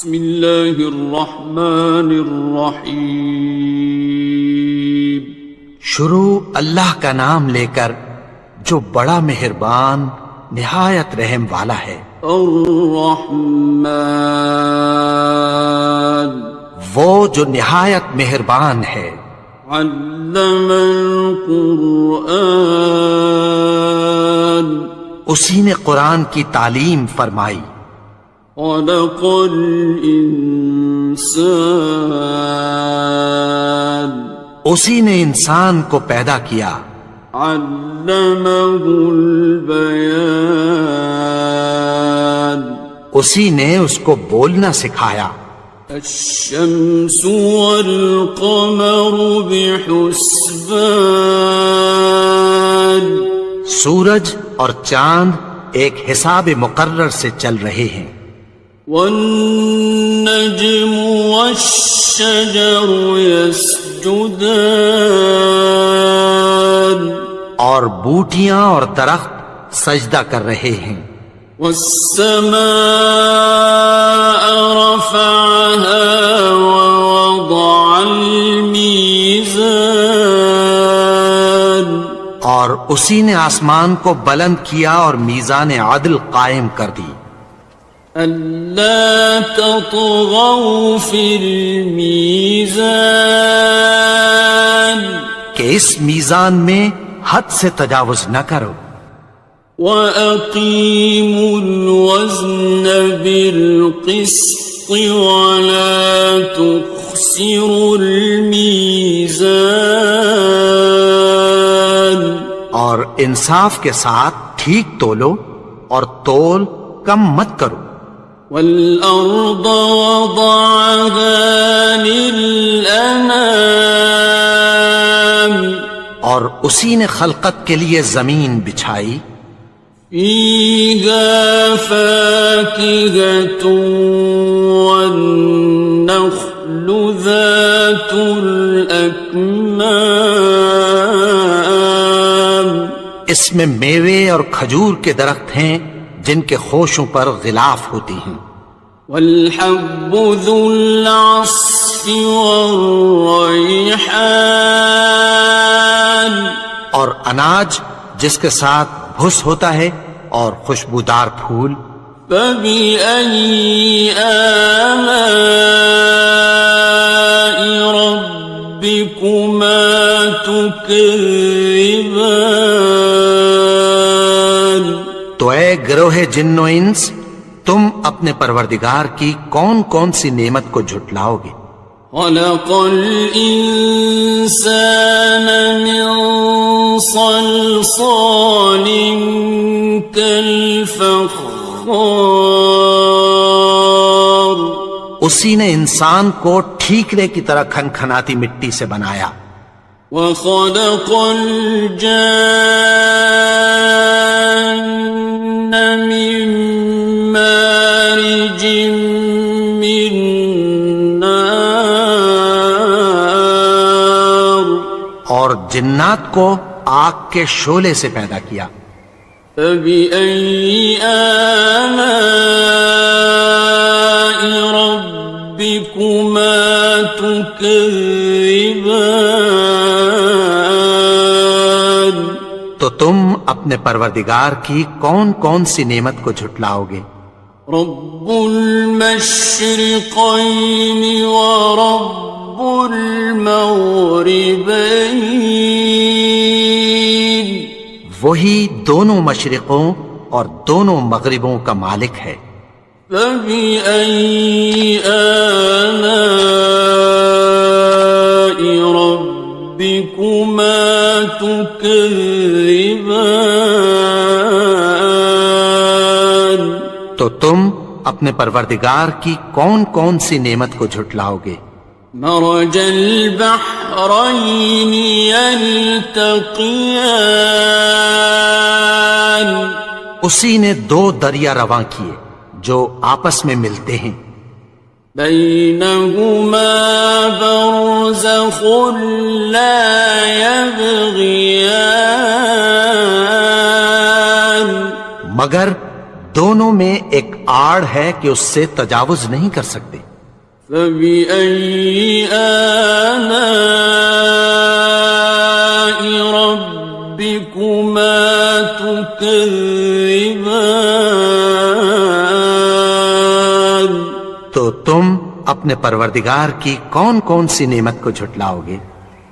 بسم اللہ الرحمن الرحیم۔ شروع اللہ کا نام لے کر جو بڑا مہربان نہایت رحم والا ہے۔ الرحمن، وہ جو نہایت مہربان ہے۔ علم القرآن، اسی نے قرآن کی تعلیم فرمائی۔ خلق الانسان، اسی نے انسان کو پیدا کیا۔ علمہ البیان، اسی نے اس کو بولنا سکھایا۔ الشمس والقمر بحسبان، سورج اور چاند ایک حساب مقرر سے چل رہے ہیں۔ والنجم والشجر يسجدان، اور بوٹیاں اور درخت سجدہ کر رہے ہیں۔ والسماء رفعها ووضع الميزان، اور اسی نے آسمان کو بلند کیا اور میزان عدل قائم کر دی۔ ألا تطغوا في الميزان، کہ اس میزان میں حد سے تجاوز نہ کرو۔ وَأَقِيمُوا الْوَزْنَ بِالْقِسْطِ وَلَا تُخْسِرُوا الْمِيزَانَ، اور انصاف کے ساتھ ٹھیک تولو اور تول کم مت کرو۔ وَالْأَرْضَ وَضَعَهَا لِلْأَنَامِ، اور اسی نے خلقت کے لیے زمین بچھائی۔ فِيهَا فَاكِهَةٌ وَالنَّخْلُ ذَاتُ الْأَكْمَامِ، اس میں میوے اور کھجور کے درخت ہیں جن کے خوشوں پر غلاف ہوتی ہیں۔ وَالْحَبُّ ذُو الْعَصْفِ وَالرَّيْحَانِ، اور اناج جس کے ساتھ بھس ہوتا ہے اور خوشبودار پھول۔ فَبِأَيِّ آلَاءِ رَبِّكُمَا تُكَذِّبَانِ، تو اے گروہ جن و انس، تم اپنے پروردگار کی کون کون سی نعمت کو جھٹلاؤ گے؟ خَلَقَ الْإِنسَانَ مِنْ صَلْصَالٍ كَالْفَخَّارِ، اسی نے انسان کو ٹھیکرے کی طرح کھنکھناتی مٹی سے بنایا۔ وَخَلَقَ الْجَانَّ مِن مَّارِجٍ مِّن نَّارٍ، اور جنات کو آگ کے شعلے سے پیدا کیا۔ فَبِأَيِّ آلَاءِ رَبِّكُمَا تُكَذِّبَانِ، تو تم اپنے پروردگار کی کون کون سی نعمت کو جھٹلاؤ گے؟ رب المشرقین ورب المغربین، وہی دونوں مشرقوں اور دونوں مغربوں کا مالک ہے۔ فَبِأَيِّ آلَاءِ رَبِّكُمَا تُكَذِّبَانِ، تو تم اپنے پروردگار کی کون کون سی نعمت کو جھٹلاؤ گے؟ مرج البحرین یلتقیان، اسی نے دو دریا رواں کیے جو آپس میں ملتے ہیں۔ بینہما برزخ لا یبغیان، مگر دونوں میں ایک آڑ ہے کہ اس سے تجاوز نہیں کر سکتے۔ فبأي آلاء ربكما تكذبان؟ تو تم اپنے پروردگار کی کون کون سی نعمت کو جھٹلاؤ گے؟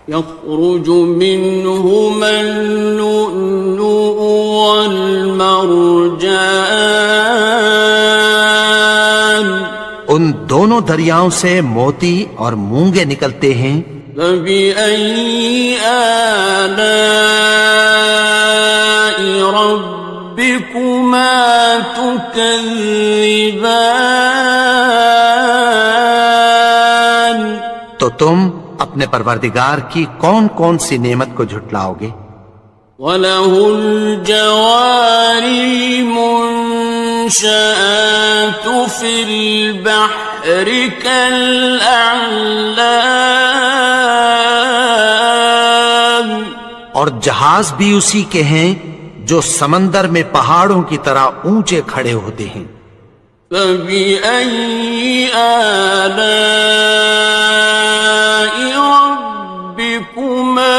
يخرج منهما اللؤلؤ والمرجان، ان دونوں دریاؤں سے موتی اور مونگے نکلتے ہیں۔ فبأي آلاء ربكما تكذبان؟ تو تم اپنے پروردگار کی کون کون سی نعمت کو جھٹلاؤ گے؟ وَلَهُ الْجَوَارِ الْمُنشَآتُ فِي الْبَحْرِ كَالْأَعْلَامِ، اور جہاز بھی اسی کے ہیں جو سمندر میں پہاڑوں کی طرح اونچے کھڑے ہوتے ہیں۔ فَبِأَيِّ آلَاءِ رَبِّكُمَا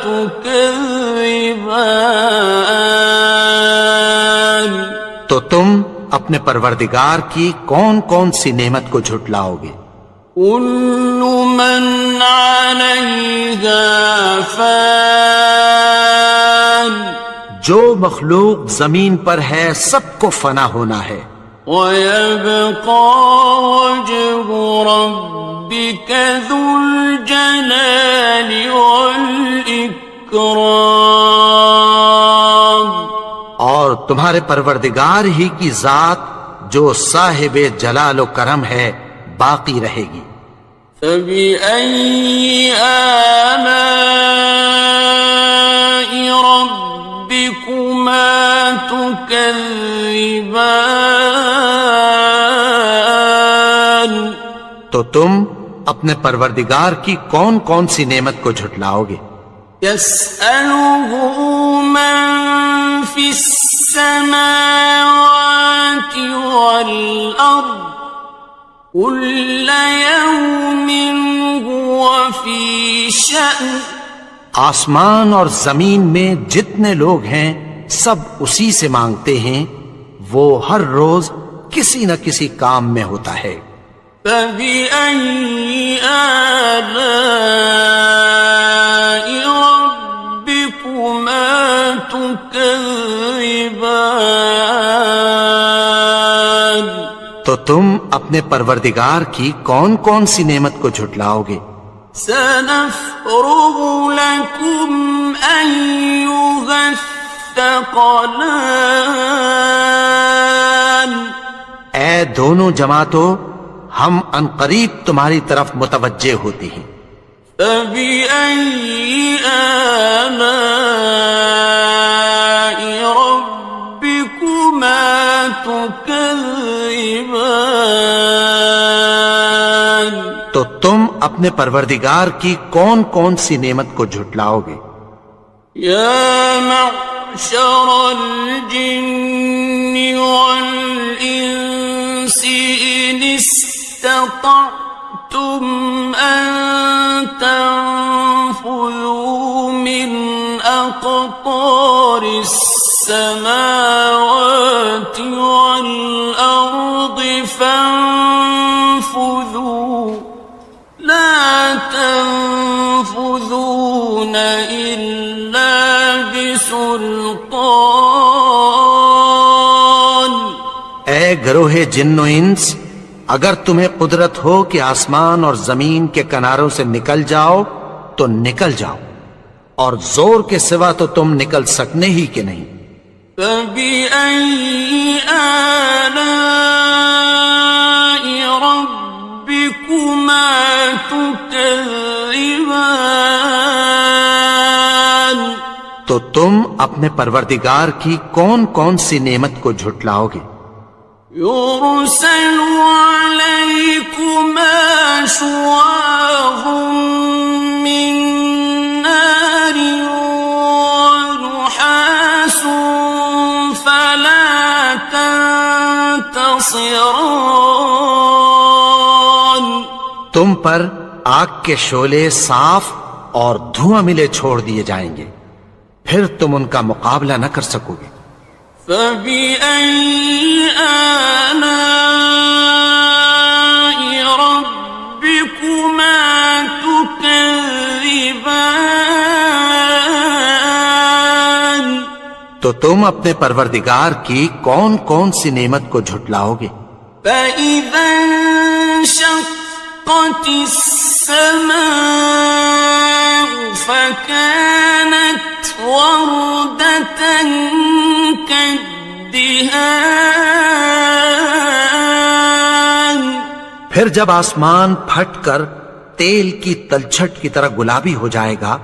تُكَذِّبَانِ؟ تو تم اپنے پروردگار کی کون کون سی نعمت کو جھٹلاؤ گے؟ كُلُّ مَنْ عَلَيْهَا فَانٍ، جو مخلوق زمین پر ہے سب کو فنا ہونا ہے۔ وَيَبْقَى وَجْهُ رَبِّكَ ذُو الْجَلَالِ وَالْإِكْرَامِ، اور تمہارے پروردگار ہی کی ذات جو صاحب جلال و کرم ہے باقی رہے گی۔ فَبِأَيِّ آلَاءِ رَبِّكُمَا تُكَذِّبَانِ؟ تو تم اپنے پروردگار کی کون کون سی نعمت کو جھٹلاؤ گے؟ يَسْأَلُهُ مَن فِي السَّمَاوَاتِ وَالْأَرْضِ كُلَّ يَوْمٍ هُوَ فِي شَأْنٍ، آسمان اور زمین میں جتنے لوگ ہیں سب اسی سے مانگتے ہیں، وہ ہر روز کسی نہ کسی کام میں ہوتا ہے۔ فَبِأَيِّ آلَاءِ رَبِّكُمَا تُكَذِّبَانِ؟ تو تم اپنے پروردگار کی کون کون سی نعمت کو جھٹلاؤ گے؟ سَنَفْرُغُ لَكُمْ أَيُّهَ الثَّقَلَانِ، اے دونوں جماعتوں، ہم عنقریب تمہاری طرف متوجہ ہوتے ہیں۔ فَبِأَيِّ آلَاءِ رَبِّكُمَا تُكَذِّبَانِ؟ تو تم اپنے پروردگار کی کون کون سی نعمت کو جھٹلاؤ گے؟ يَا مَعْشَرَ الْجِنِّ وَالْإِنسِ إِنِ اسْتَطَعْتُمْ أَن تَنفُذُوا مِنْ أَقْطَارِ السَّمَاوَاتِ وَالْأَرْضِ فَانفُذُوا لَا تَنفُذُونَ إِلَّا بِسُلْطَانٍ۔ اے گروہ جن و انس، اگر تمہیں قدرت ہو کہ آسمان اور زمین کے کناروں سے نکل جاؤ تو نکل جاؤ، اور زور کے سوا تو تم نکل سکنے ہی کہ نہیں۔ فَبِأَيِّ آلَاءِ رَبِّكُمَا تُكَذِّبَانِ؟ تو تم اپنے پروردگار کی کون کون سی نعمت کو جھٹلاؤ گے؟ يُرْسَلُ عَلَيْكُمَا شُوَاظٌ مِّن نَّارٍ وَنُحَاسٌ فَلَا خاسران. تم پر آگ کے شعلے صاف اور دھواں ملے چھوڑ دیے جائیں گے، پھر تم ان کا مقابلہ نہ کر سکو گے۔ فبأي آلاء ربكما تكذبان. تو تم اپنے پروردگار کی کون کون سی نعمت کو جھٹلاؤ گے؟ فإذا انشقت السماء فكانت وردة كالدهان. پھر جب آسمان پھٹ کر تیل کی تلچھٹ کی طرح گلابی ہو جائے گا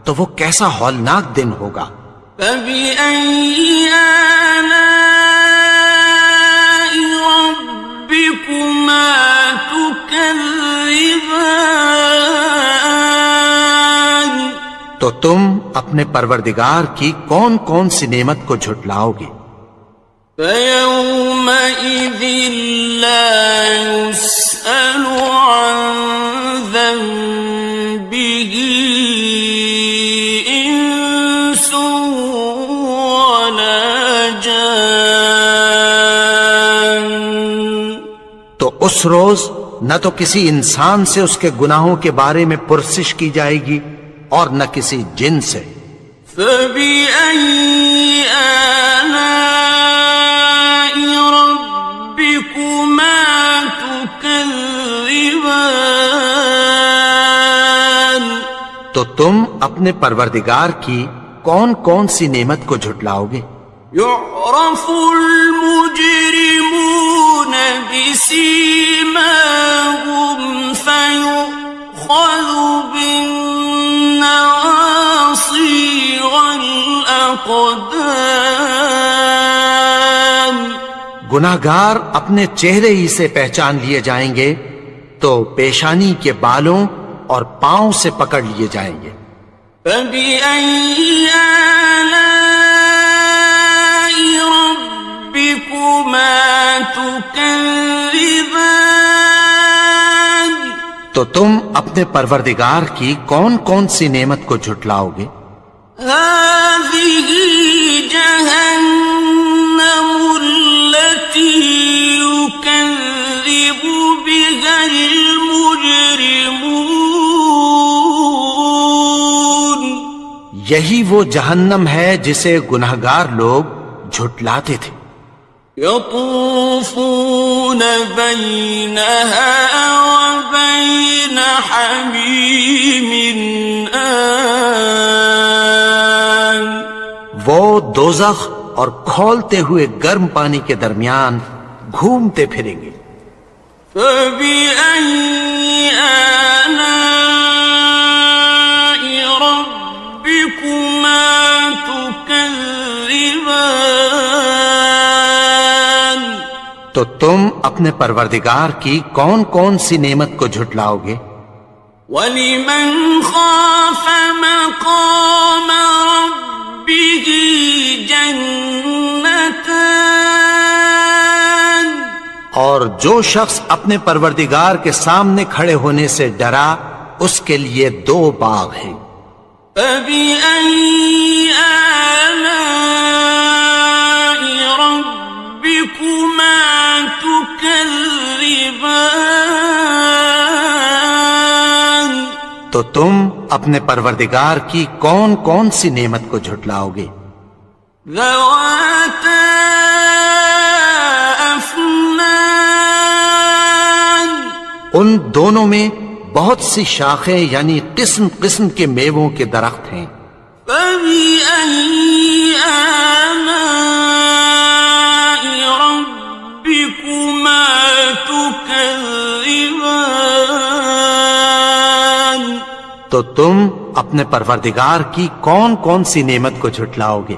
تو وہ کیسا ہولناک دن ہوگا۔ فبأي آلاء ربكما تكذبان. تو تم اپنے پروردگار کی کون کون سی نعمت کو جھٹلاؤ گے؟ فيومئذ لا يسأل عن ذنبه إنس ولا جان. تو اس روز نہ تو کسی انسان سے اس کے گناہوں کے بارے میں پرسش کی جائے گی اور نہ کسی جن سے۔ فبأي آلاء ربكما تكذبان. تو تم اپنے پروردگار کی کون کون سی نعمت کو جھٹلاؤ گے؟ يعرف المجرمون بسيماهم فيؤخذ بالنواصي والأقدام. گناہگار اپنے چہرے ہی سے پہچان لیے جائیں گے تو پیشانی کے بالوں اور پاؤں سے پکڑ لیے جائیں گے۔ فبأي آلاء ربكما تكذبان. تو تم اپنے پروردگار کی کون کون سی نعمت کو جھٹلاؤ گے؟ هذه جهنم التي يكذب بها المجرمون. یہی وہ جہنم ہے جسے گناہگار لوگ جھٹلاتے تھے۔ يطوفون بينها وبين حميم آن. وہ دوزخ اور کھولتے ہوئے گرم پانی کے درمیان گھومتے پھریں گے۔ فبأي آلاء ربكما تكذبان. تو تم اپنے پروردگار کی کون کون سی نعمت کو جھٹلاؤ گے؟ وَلِمَنْ خَافَ مَقَامَ رَبِّهِ جَنَّتَانِ. اور جو شخص اپنے پروردگار کے سامنے کھڑے ہونے سے ڈرا اس کے لیے دو باغ ہیں۔ فَبِأَيِّ آلَاءِ رَبِّكُمَا تُكَذِّبَانِ. تو تم اپنے پروردگار کی کون کون سی نعمت کو جھٹلاؤ گے؟ ذَوَاتَا أَفْنَانٍ. ان دونوں میں بہت سی شاخیں یعنی قسم قسم کے میووں کے درخت ہیں۔ فَبِأَيِّ آلَاءِ رَبِّكُمَا تُكَذِّبَانِ. تو تم اپنے پروردگار کی کون کون سی نعمت کو جھٹلاؤ گے؟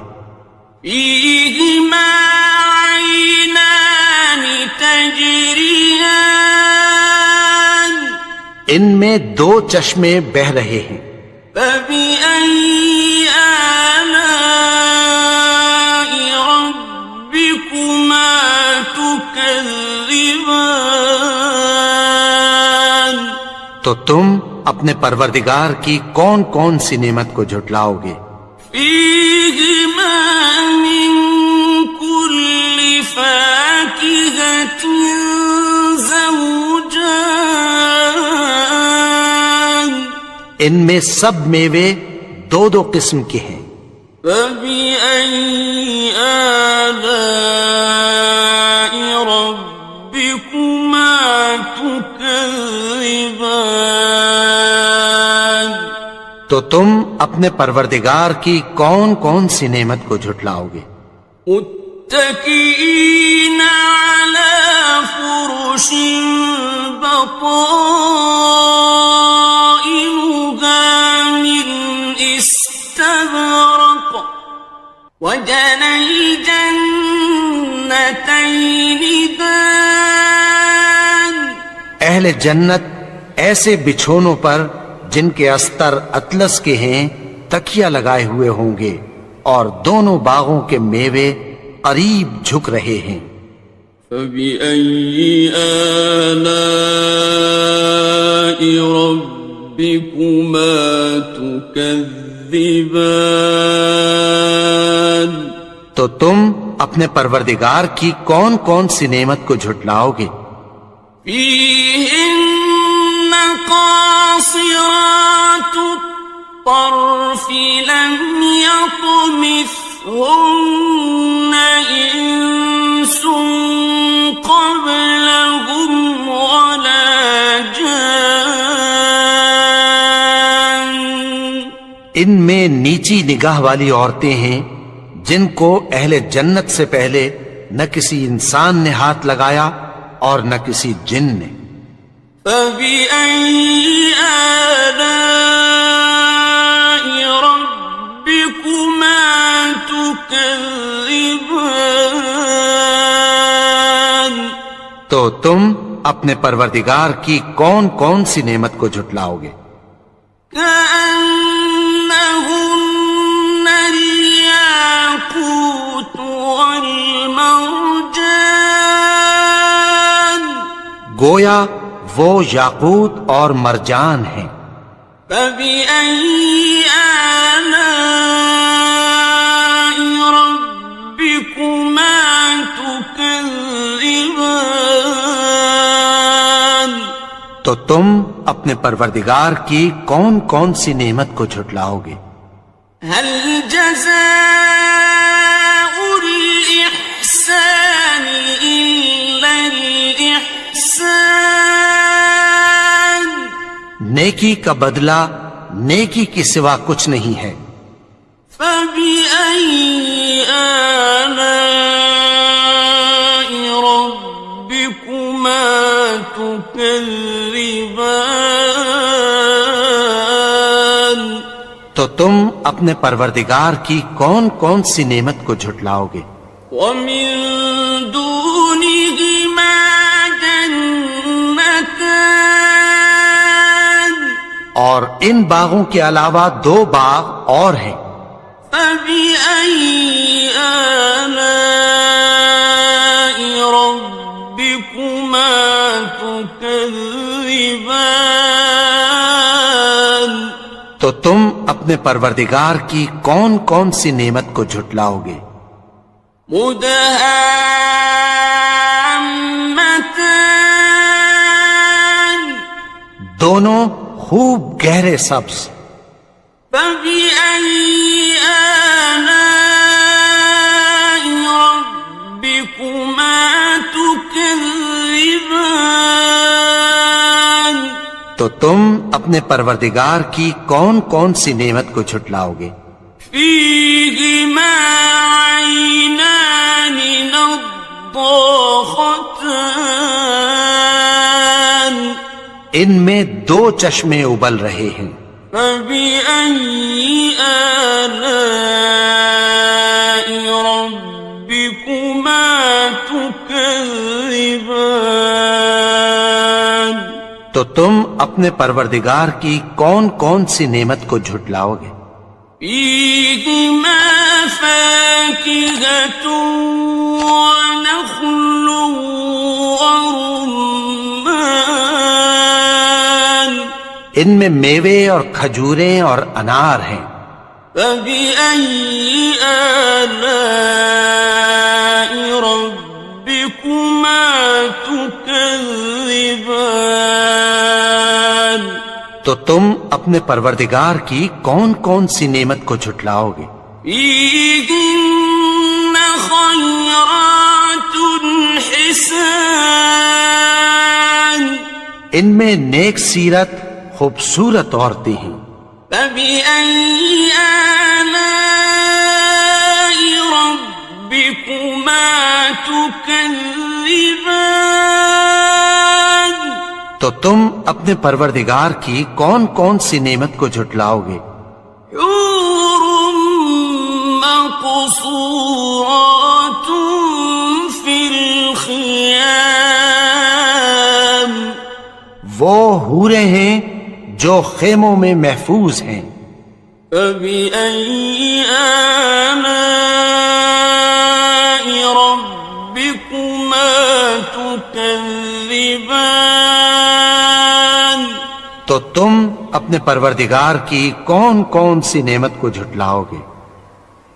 فِيهِمَا عَيْنَانِ تَجْرِيَانِ. ان میں دو چشمے بہہ رہے ہیں۔ فَبِأَيِّ آلَاءِ رَبِّكُمَا تكذبان تو تم اپنے پروردگار کی کون کون سی نعمت کو جھٹلاؤ گے؟ فيهما من كل فاكهة زوجان ان میں سب میوے دو دو قسم کے ہیں، فبأي آلاء ربكما تكذبان تو تم اپنے پروردگار کی کون کون سی نعمت کو جھٹلاؤ گے؟ متكئين على فرش بطائنها من استبرق وجنى الجنتين دان اہل جنت ایسے بچھونوں پر جن کے استر اطلس کے ہیں تکیہ لگائے ہوئے ہوں گے، اور دونوں باغوں کے میوے قریب جھک رہے ہیں۔ فبأي آلاء ربكما تكذبان تو تم اپنے پروردگار کی کون کون سی نعمت کو جھٹلاؤ گے؟ فيهن قاصرات الطرف لم يطمثهن إنس قبلهم ولا جان ان میں نیچی نگاہ والی عورتیں ہیں جن کو اہل جنت سے پہلے نہ کسی انسان نے ہاتھ لگایا اور نہ کسی جن نے۔ فبأي آلاء ربكما تكذبان تو تم اپنے پروردگار کی کون کون سی نعمت کو جھٹلاؤ گے؟ كأنهن الياقوت والمرجان گویا وہ یاقوت اور مرجان ہیں۔ فبأي آلاء ربكما تكذبان تو تم اپنے پروردگار کی کون کون سی نعمت کو جھٹلاؤ گے؟ هل جزاء الإحسان إلا الإحسان نیکی کا بدلہ نیکی کے سوا کچھ نہیں ہے۔ فبأي آلاء ربكما تكذبان تو تم اپنے پروردگار کی کون کون سی نعمت کو جھٹلاؤ گے؟ ومن دونهما جنتان اور ان باغوں کے علاوہ دو باغ اور ہیں۔ فبأي آلاء ربكما تكذبان تو تم اپنے پروردگار کی کون کون سی نعمت کو جھٹلاؤ گے؟ مدهامتان دونوں خوب گہرے سبز۔ فبأي آلاء ربكما تكذبان تو تم اپنے پروردگار کی کون کون سی نعمت کو جھٹلاؤ گے؟ فيهما عينان نضاختان ان میں دو چشمے ابل رہے ہیں۔ فبأي آلاء ربكما تكذبان تو تم اپنے پروردگار کی کون کون سی نعمت کو جھٹلاؤ گے؟ فيهما فاكهة ونخل ورمان ان میں میوے اور کھجوریں اور انار ہیں. فبأي آلاء ربكما تكذبان تو تم اپنے پروردگار کی کون کون سی نعمت کو جھٹلاؤ گے؟ فيهن خيرات حسان ان میں نیک سیرت خوبصورت عورتیں ہیں. فبأي آلاء ربكما تكذبان تو تم اپنے پروردگار کی کون کون سی نعمت کو جھٹلاؤ گے؟ حور مقصورات في الخيام وہ حوریں ہیں جو خیموں میں محفوظ ہیں. فبأي آلاء ربكما تكذبان تو تم اپنے پروردگار کی کون کون سی نعمت کو جھٹلاؤ گے؟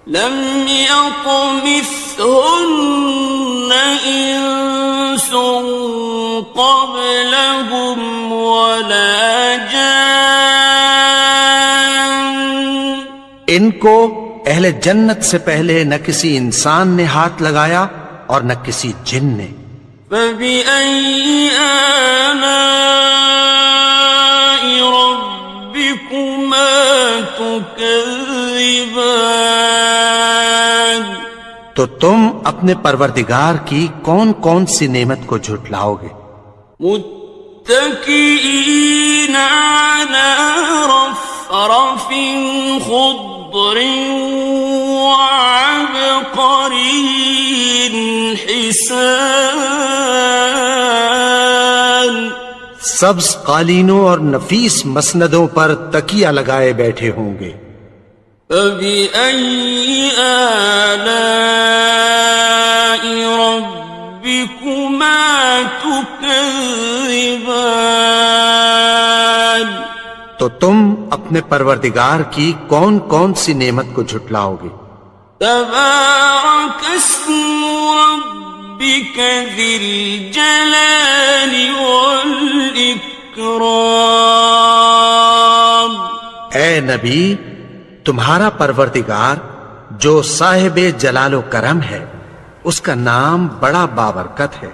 لم يطمثهن إنس قبلهم ولا جان ان کو اہل جنت سے پہلے نہ کسی انسان نے ہاتھ لگایا اور نہ کسی جن نے. فبأي آلاء ربكما تكذبان تو تم اپنے پروردگار کی کون کون سی نعمت کو جھٹلاؤ گے؟ متكئين على رفرف خضر وعبقري حسان سبز قالینوں اور نفیس مسندوں پر تکیہ لگائے بیٹھے ہوں گے. فبأي آلاء ربكما تكذبان تو تم اپنے پروردگار کی کون کون سی نعمت کو جھٹلاؤ گے؟ تبارك اسم ربك ذي الجلال والإكرام اے نبی، تمہارا پروردگار جو صاحب جلال و کرم ہے، اس کا نام بڑا بابرکت ہے.